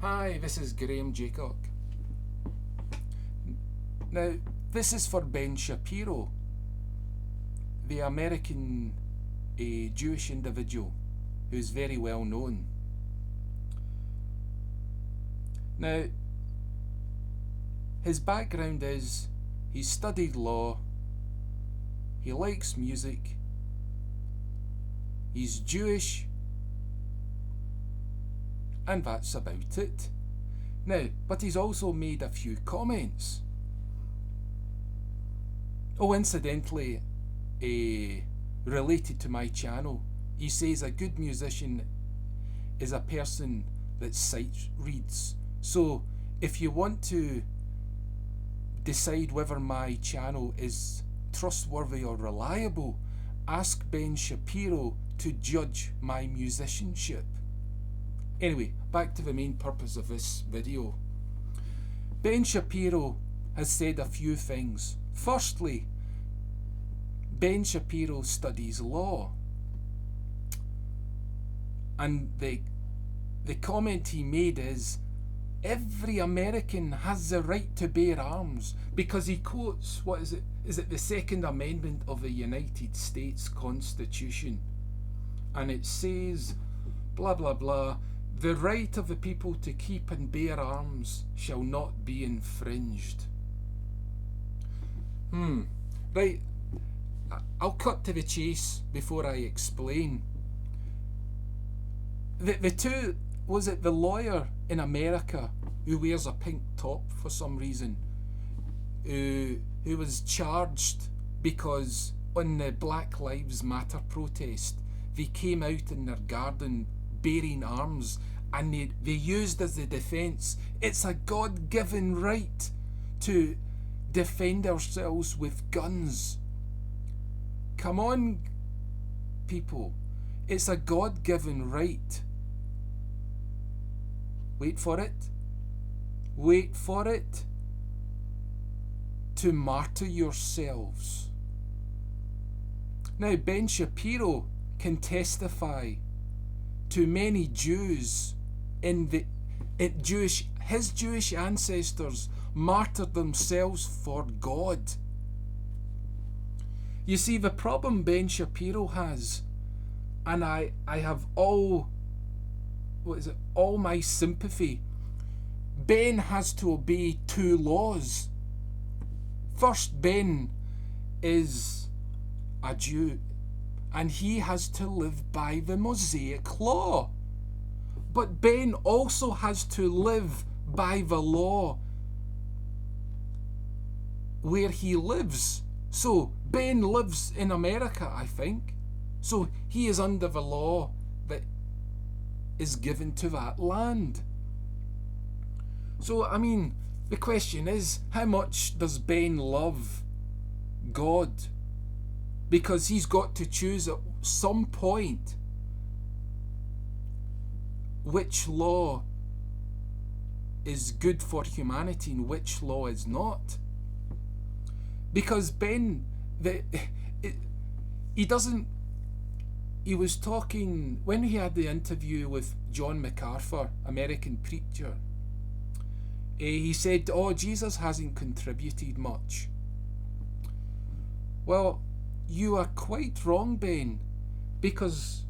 Hi, this is Graham Jeacocke. Now, this is for Ben Shapiro, the American Jewish individual who's very well known. Now, his background is he's studied law, he likes music, he's Jewish, and that's about it. Now, but he's also made a few comments. Oh, incidentally, related to my channel, he says a good musician is a person that sight reads. So, if you want to decide whether my channel is trustworthy or reliable, ask Ben Shapiro to judge my musicianship. Anyway, back to the main purpose of this video. Ben Shapiro has said a few things. Firstly, Ben Shapiro studies law. And the comment he made is, every American has the right to bear arms, because he quotes, what is it? Is it the Second Amendment of the United States Constitution? And it says, blah blah blah, the right of the people to keep and bear arms shall not be infringed. Right, I'll cut to the chase before I explain. The two, was it the lawyer in America who wears a pink top for some reason, who was charged because on the Black Lives Matter protest they came out in their garden bearing arms, and they used as the defence, it's a God-given right to defend ourselves with guns. Come on, people, it's a God-given right. Wait for it, to martyr yourselves. Now, Ben Shapiro can testify to many Jews his Jewish ancestors martyred themselves for God. You see, the problem Ben Shapiro has, and I have all my sympathy, Ben has to obey two laws. First, Ben is a Jew, and he has to live by the Mosaic law. But Ben also has to live by the law where he lives. So Ben lives in America, I think. So he is under the law that is given to that land. So, I mean, the question is, how much does Ben love God? Because he's got to choose at some point which law is good for humanity and which law is not. Because Ben, he was talking, when he had the interview with John MacArthur, American preacher, he said, Jesus hasn't contributed much. Well, you are quite wrong, Ben, because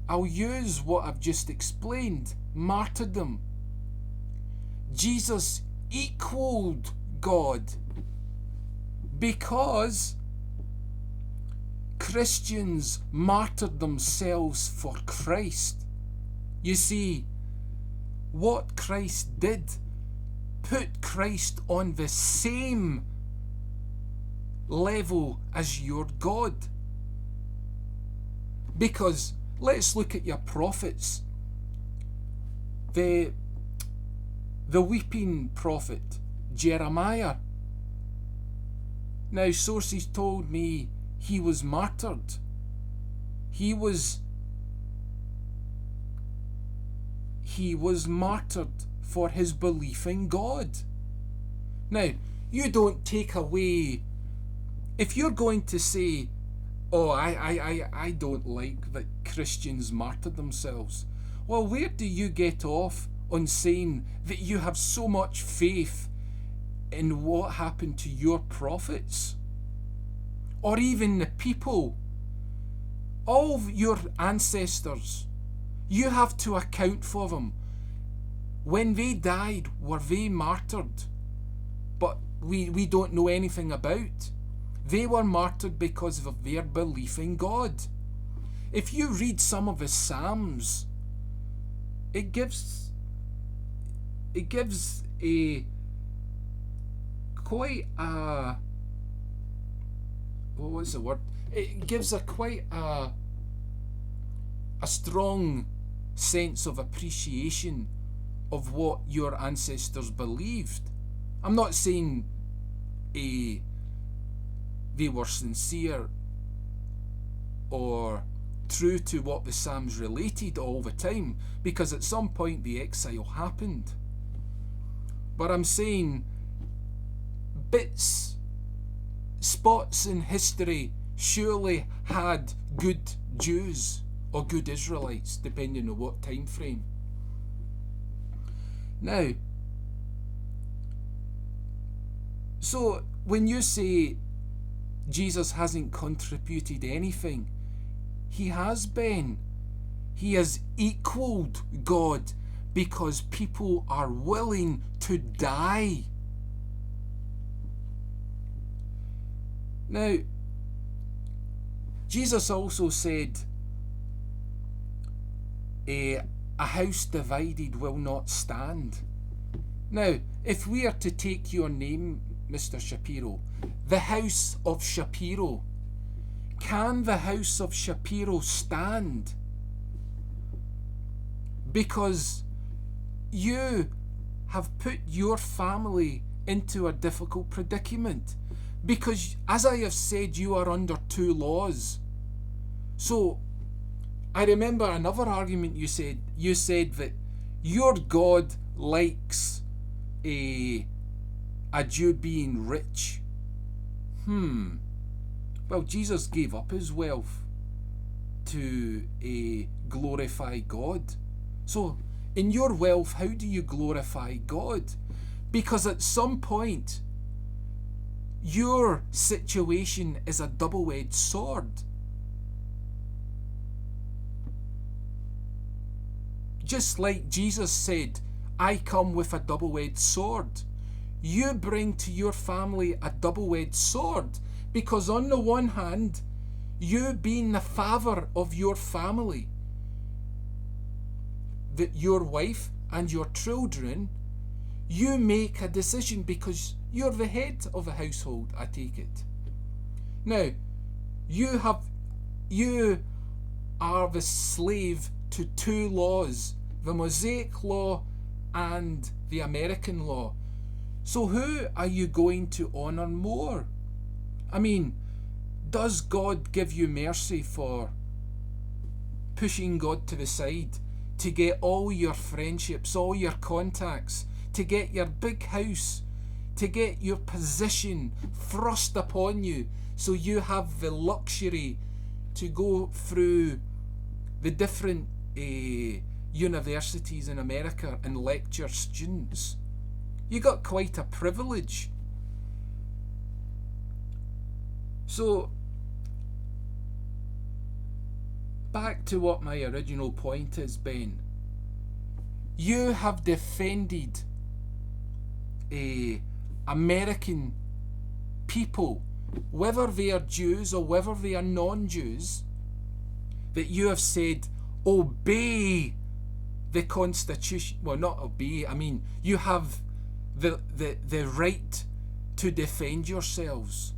I'll use what I've just explained, martyrdom. Jesus equaled God because Christians martyred themselves for Christ. You see, what Christ did put Christ on the same level as your God. Because let's look at your prophets. The weeping prophet Jeremiah. Now, sources told me he was martyred. He was martyred for his belief in God. Now, you don't take away, if you're going to say, I don't like that Christians martyr themselves. Well, where do you get off on saying that you have so much faith in what happened to your prophets? Or even the people, all of your ancestors, you have to account for them. When they died, were they martyred? But we don't know anything about. They were martyred because of their belief in God. If you read some of the Psalms, it gives a quite a what's the word? It gives a quite a strong sense of appreciation of what your ancestors believed. I'm not saying they were sincere or true to what the Psalms related all the time, because at some point the exile happened. But I'm saying bits, spots in history surely had good Jews or good Israelites, depending on what time frame. Now, so when you say Jesus hasn't contributed anything, he has been. He has equaled God because people are willing to die. Now, Jesus also said, a house divided will not stand. Now, if we are to take your name, Mr. Shapiro, the house of Shapiro, can the house of Shapiro stand? Because you have put your family into a difficult predicament. Because, as I have said, you are under two laws. So, I remember another argument you said. You said that your God likes a Jew being rich. Well, Jesus gave up his wealth to glorify God. So, in your wealth, how do you glorify God? Because at some point, your situation is a double-edged sword. Just like Jesus said, I come with a double-edged sword. You bring to your family a double-edged sword, because on the one hand, you being the father of your family, that your wife and your children, you make a decision because you're the head of a household, I take it. Now, you are the slave to two laws, the Mosaic law and the American law. So who are you going to honour more? I mean, does God give you mercy for pushing God to the side to get all your friendships, all your contacts, to get your big house, to get your position thrust upon you, so you have the luxury to go through the different universities in America and lecture students? You got quite a privilege. So, back to what my original point is, Ben. You have defended American people, whether they are Jews or whether they are non-Jews, that you have said, obey the Constitution. Well, not obey, I mean, you have the right to defend yourselves.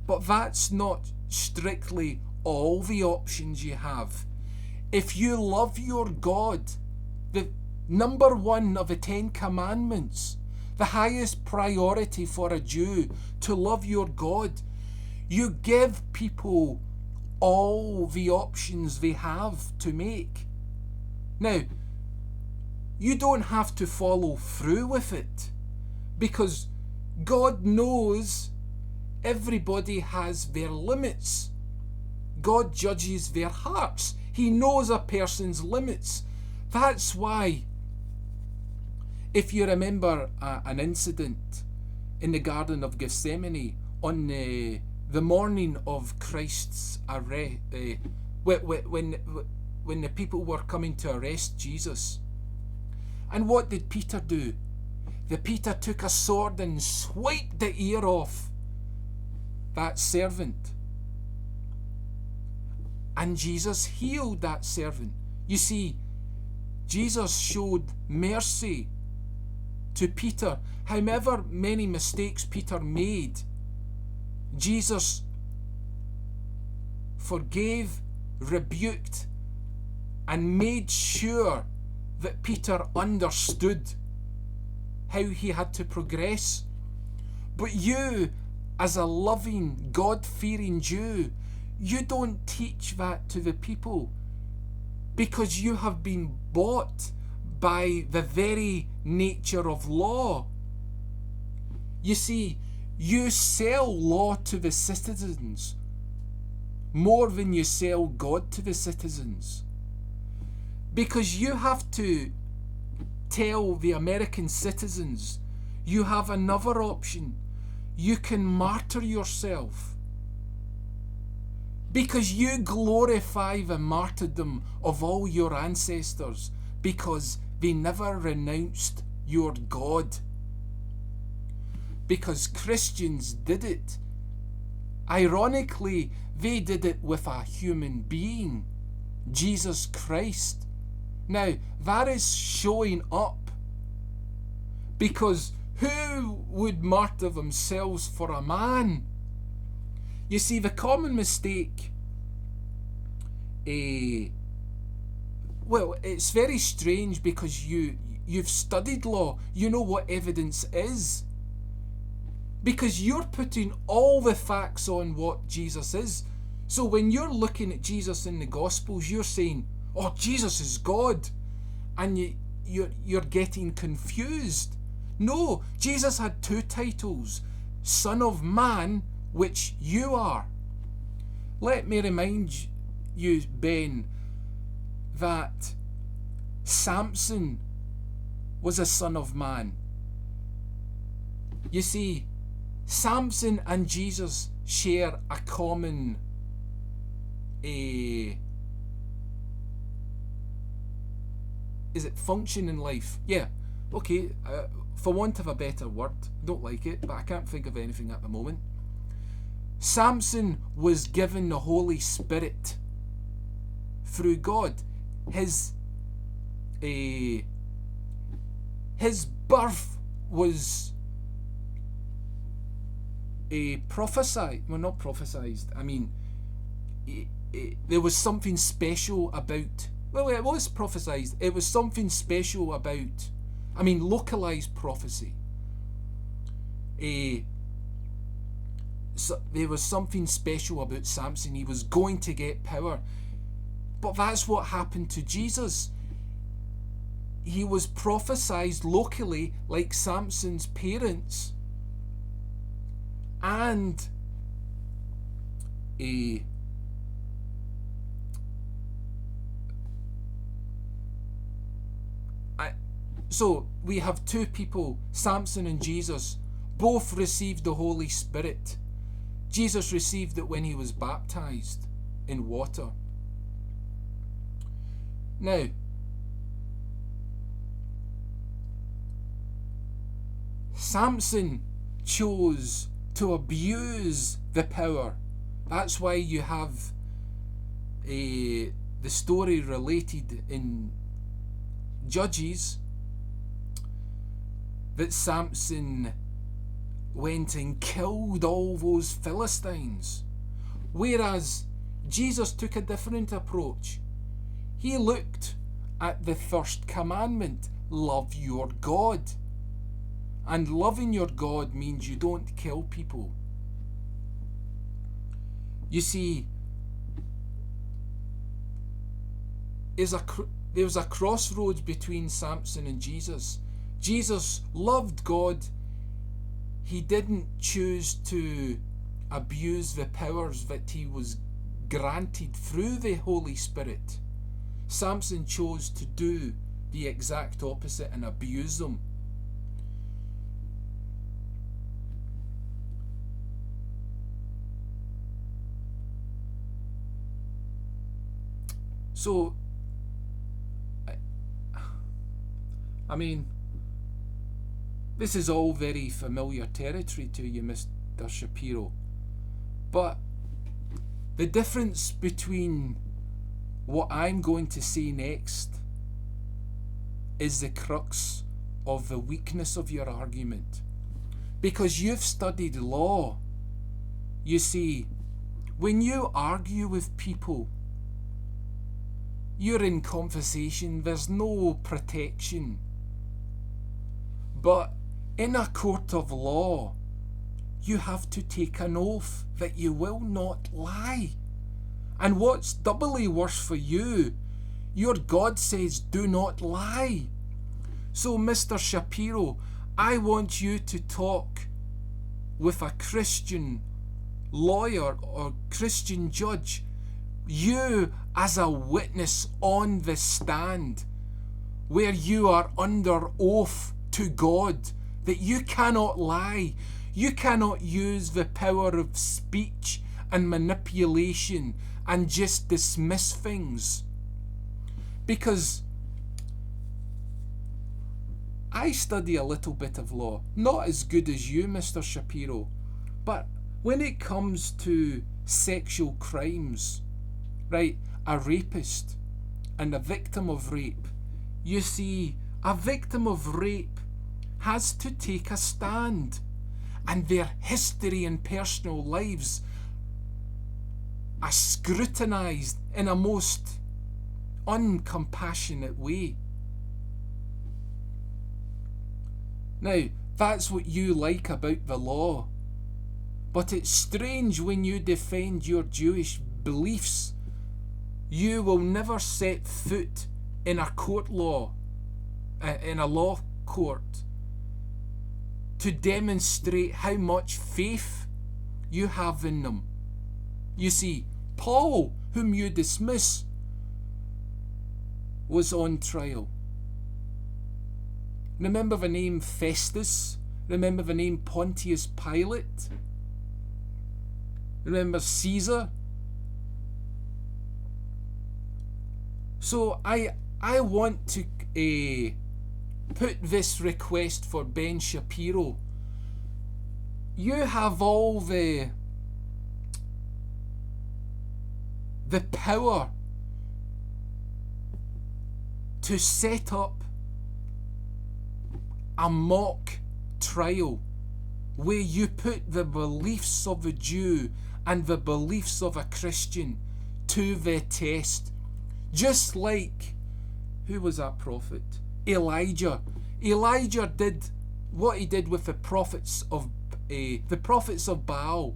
But that's not strictly all the options you have. If you love your God, the number one of the 10 Commandments, the highest priority for a Jew, to love your God, you give people all the options they have to make. Now, you don't have to follow through with it, because God knows everybody has their limits. God judges their hearts. He knows a person's limits. That's why, if you remember an incident in the Garden of Gethsemane on the morning of Christ's arrest, when the people were coming to arrest Jesus. And what did Peter do? Peter took a sword and swiped the ear off that servant. And Jesus healed that servant. You see, Jesus showed mercy to Peter. However many mistakes Peter made, Jesus forgave, rebuked, and made sure that Peter understood how he had to progress. But you, as a loving, God-fearing Jew, you don't teach that to the people, because you have been bought by the very nature of law. You see, you sell law to the citizens more than you sell God to the citizens, because you have to tell the American citizens you have another option. You can martyr yourself, because you glorify the martyrdom of all your ancestors, because they never renounced your God. Because Christians did it. Ironically, they did it with a human being, Jesus Christ. Now, that is showing up, because who would martyr themselves for a man? You see, the common mistake, well, it's very strange, because you've studied law, you know what evidence is, because you're putting all the facts on what Jesus is. So when you're looking at Jesus in the Gospels, you're saying, oh, Jesus is God, and you're getting confused. No, Jesus had two titles: Son of Man, which you are. Let me remind you, Ben, that Samson was a son of man. You see, Samson and Jesus share a common is it function in life? Yeah, okay, for want of a better word, don't like it, but I can't think of anything at the moment. Samson was given the Holy Spirit through God. His birth was prophesied. Well, not prophesied. I mean, there was something special about. Well, it was prophesied. It was something special about. I mean, localized prophecy. So there was something special about Samson. He was going to get power. But that's what happened to Jesus. He was prophesied locally, like Samson's parents. And so we have two people, Samson and Jesus, both received the Holy Spirit. Jesus received it when he was baptized in water. Now, Samson chose to abuse the power. That's why you have the story related in Judges that Samson went and killed all those Philistines. Whereas Jesus took a different approach. He looked at the first commandment, love your God. And loving your God means you don't kill people. You see, there was a crossroads between Samson and Jesus. Jesus loved God. He didn't choose to abuse the powers that he was granted through the Holy Spirit. Samson chose to do the exact opposite and abuse them. So, I mean, this is all very familiar territory to you, Mr. Shapiro. But the difference between what I'm going to say next is the crux of the weakness of your argument. Because you've studied law. You see, when you argue with people, you're in conversation, there's no protection. But in a court of law, you have to take an oath that you will not lie. And what's doubly worse for you, your God says, do not lie. So, Mr. Shapiro, I want you to talk with a Christian lawyer or Christian judge. You as a witness on the stand, where you are under oath to God that you cannot lie. You cannot use the power of speech and manipulation and just dismiss things. Because I study a little bit of law, not as good as you, Mr. Shapiro, but when it comes to sexual crimes, right, a rapist and a victim of rape, you see, a victim of rape has to take a stand, and their history and personal lives are scrutinised in a most uncompassionate way. Now, that's what you like about the law, but it's strange when you defend your Jewish beliefs. You will never set foot in a court law, in a law court, to demonstrate how much faith you have in them. You see, Paul, whom you dismiss, was on trial. Remember the name Festus? Remember the name Pontius Pilate? Remember Caesar? So I want to put this request for Ben Shapiro. You have all the power to set up a mock trial where you put the beliefs of a Jew and the beliefs of a Christian to the test. Just like, who was that prophet? Elijah. Elijah did what he did with the prophets of Baal.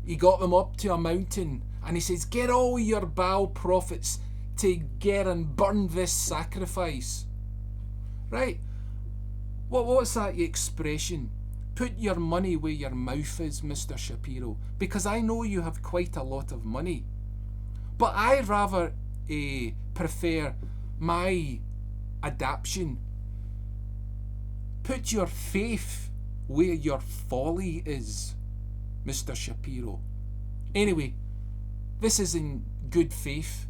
He got them up to a mountain and he says, get all your Baal prophets together and burn this sacrifice. Right? What's that expression? Put your money where your mouth is, Mr. Shapiro, because I know you have quite a lot of money. But I rather prefer my adaptation. Put your faith where your folly is, Mr. Shapiro. Anyway, this is in good faith.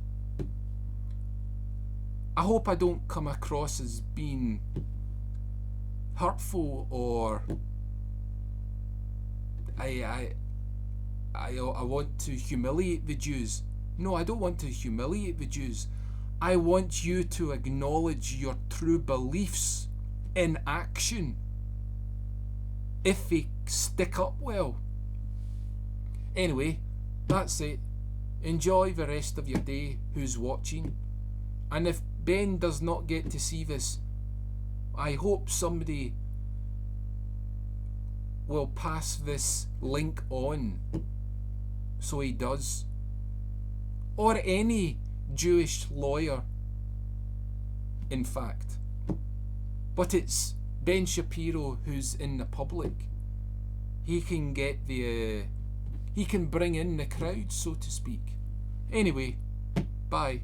I hope I don't come across as being hurtful or I want to humiliate the Jews. No, I don't want to humiliate the Jews. I want you to acknowledge your true beliefs in action if they stick up well. Anyway, that's it. Enjoy the rest of your day, who's watching. And if Ben does not get to see this, I hope somebody will pass this link on so he does. Or any Jewish lawyer, in fact. But it's Ben Shapiro who's in the public. He can get he can bring in the crowd, so to speak. Anyway, bye.